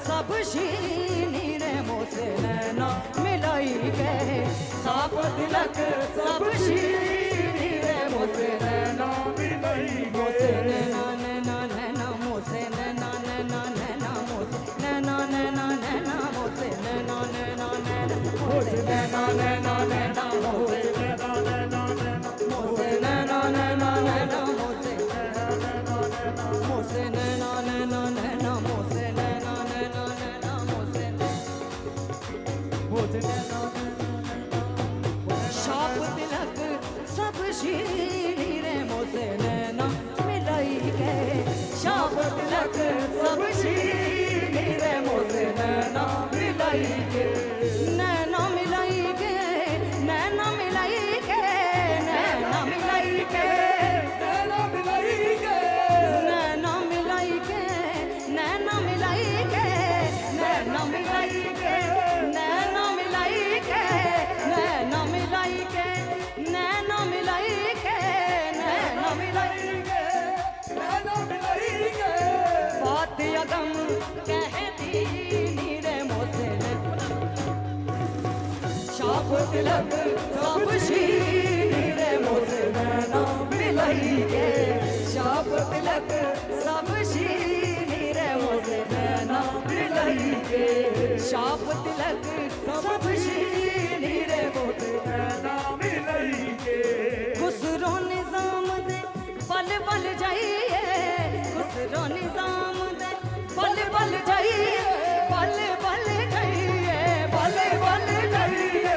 सब शीनी रे मोसे नैना मिलाई के साप तिलक सब शीनी रे मोसे नैना मिलाई मोसे नैना नैना नैना मोसे नैना नैना नैना मोसे नैना नैना नैना मोसे नैना नैना नैना मोसे नैना नैना नैना मोसे नैना नैना नैना मोसे नैना नैना नैना मोसे मोसे नैना नैना नैना मोसे नैना नैना नैना मोसे मोसे नैना शाप तिलक सब शीनी रे मोसे नैना मिलाई के शाप तिलक सब शीनी रे मोसे नैना मिलाई के नैना मिलाई के नैना मिलाई के नैना मिलाई के नैना मिलाई के नैना मिलाई के नैना मिलाई के नैना मिलाई के नैना मिलाई के नैना मिलाई के नैना मिलाई के नैना मिलाई के नैना मिलाई के बात अगम कहती नीरे मोसे शाप तिलक सब शीनी रे मोसे नैना मिलाई के शाप तिलक सब शीनी रे मोसे नैना मिलाई के शाप तिलक सब शीनी रे मोसे नैना मिलाई के खुसरो निजाम दे पल पल जाइए खुसरो निजाम दे पल पल जाइए पल पल जाइए पल पल जाइए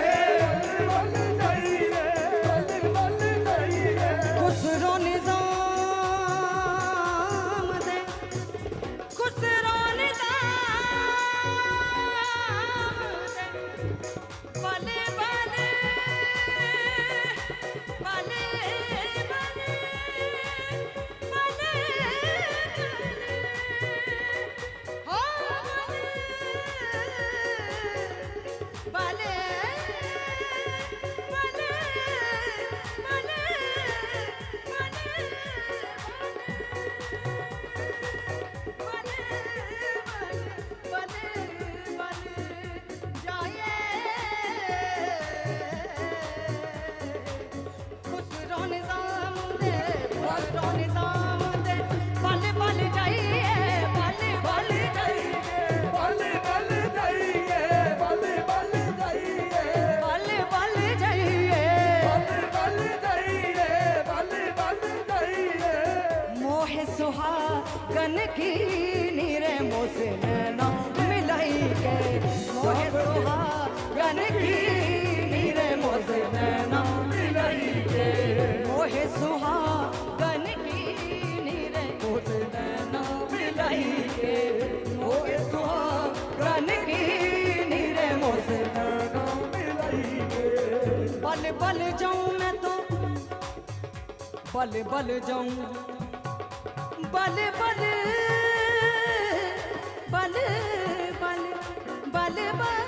खुसरो निजाम दे खुसरो निजाम दे पल पल पल पल पल हो पल पल पल सुहागन की नीरे मोसे नैना मिलाई के मोहे सुहागन की नीरे मोसे नैना मिलाई के मोहे सुहागन की नीरे मोसे नैना मिलाई के मोहे सुहागन की नीरे मोसे नैना मिलाई के पल पल जाऊं मैं तो पल पल जाऊं बल बल बल बल बल बल बल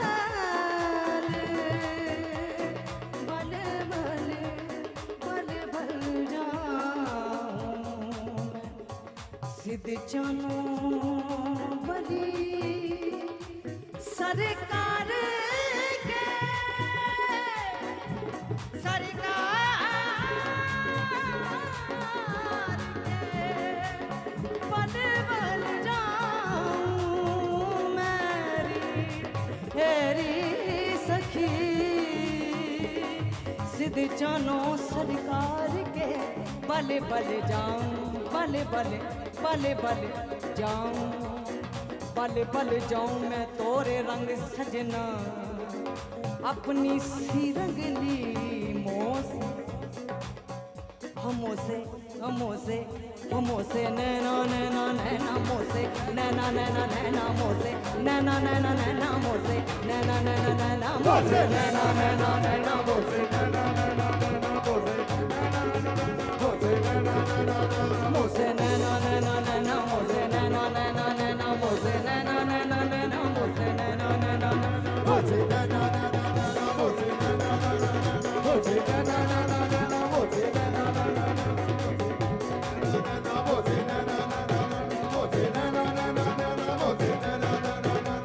बल बल बल जाऊं सिद्ध जानो बली सरकार के सरकार बल बल जाऊं मेरी हेरी सखी सिद्ध जानो सरकार के बल बल जाऊं बल बल बल बल जाऊं बल बल जाऊं मैं तोरे रंग सजना अपनी सी रंगली मोस हमोसे हमोसे मोसे नैना नैना नैना मोसे नैना नैना नैना मोसे नैना नैना नैना मोसे नैना नैना नैना मोसे नैना नैना नैना मोसे नैना नैना नैना मोसे मोसे नैना नैना नैना मोसे नैना नैना नैना मोसे नैना नैना नैना मोसे नैना नैना मोसे नैना नैना मोसे नैना मोसे नैना नैना मोसे नैना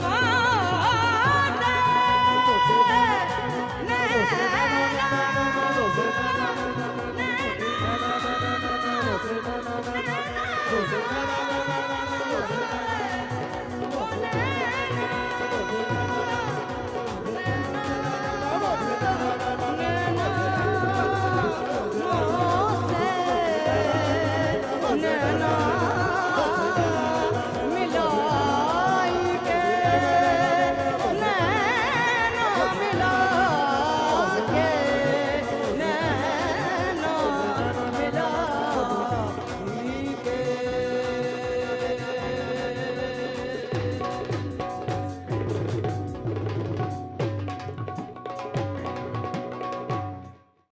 हाँ